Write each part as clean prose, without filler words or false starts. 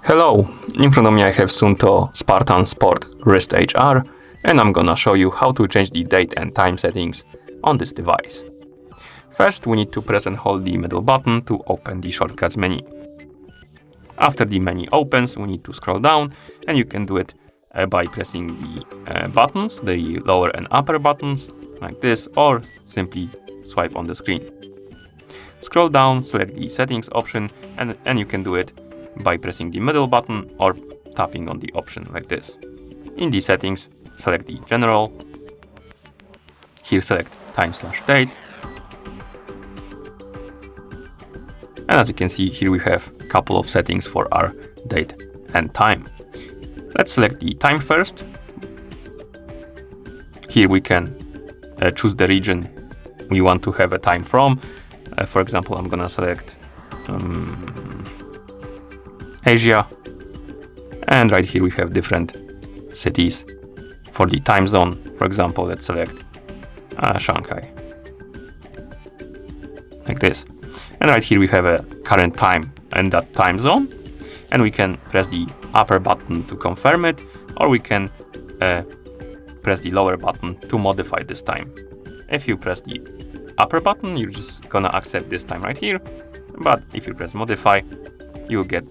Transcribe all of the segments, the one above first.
Hello, in front of me I have SUUNTO Spartan Sport Wrist HR, and I'm gonna show you how to change the date and time settings on this device. First, we need to press and hold the middle button to open the shortcuts menu. After the menu opens, we need to scroll down, and you can do it by pressing the buttons, the lower and upper buttons, like this, or simply swipe on the screen. Scroll down, select the settings option, and you can do it by pressing the middle button or tapping on the option like this. In the settings, select the general. Here select time/date. And as you can see, here we have a couple of settings for our date and time. Let's select the time first. Here we can choose the region we want to have a time from. For example, I'm gonna select Asia, and right here we have different cities for the time zone. For example, let's select Shanghai, like this. And right here we have a current time in that time zone, and we can press the upper button to confirm it, or we can press the lower button to modify this time. If you press the upper button, you're just gonna accept this time right here, but if you press modify, you'll get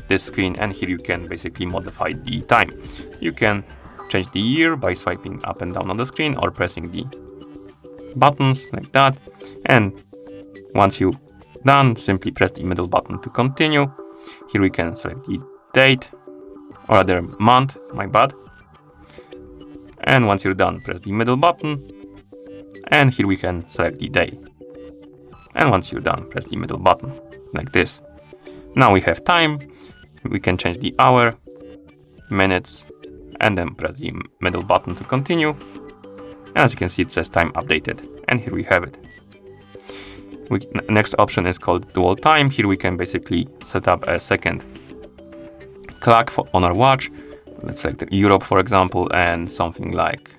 this screen, and here you can basically modify the time. You can change the year by swiping up and down on the screen or pressing the buttons like that. And once you're done, simply press the middle button to continue. Here we can select the date, or rather month, my bad. And once you're done, press the middle button, and here we can select the day. And once you're done, press the middle button like this. Now we have time. We can change the hour, minutes, and then press the middle button to continue. And as you can see, it says time updated, and here we have it. Next option is called dual time. Here we can basically set up a second clock on our watch. Let's select Europe, for example, and something like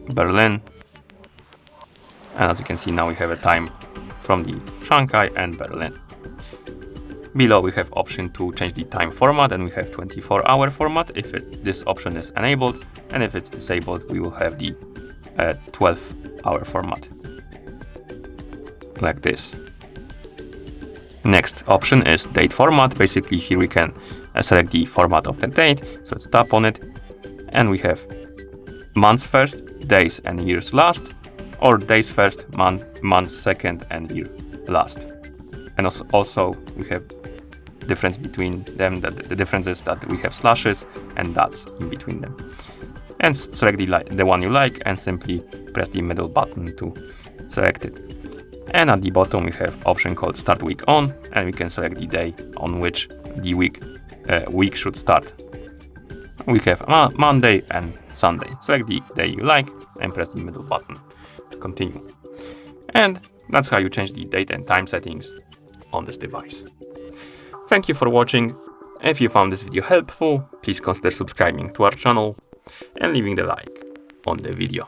Berlin. And as you can see, now we have a time from the Shanghai and Berlin. Below we have option to change the time format, and we have 24-hour format if this option is enabled, and if it's disabled, we will have the 12-hour format, like this. Next option is date format. Basically, here we can select the format of the date, so let's tap on it, and we have months first, days and years last, or days first, months second, and year last. And also we have difference between them. The difference is that we have slashes and dots in between them. And select the one you like, and simply press the middle button to select it. And at the bottom we have option called start week on, and we can select the day on which the week should start. We have Monday and Sunday. Select the day you like and press the middle button to continue. And that's how you change the date and time settings on this device. Thank you for watching. If you found this video helpful, please consider subscribing to our channel and leaving the like on the video.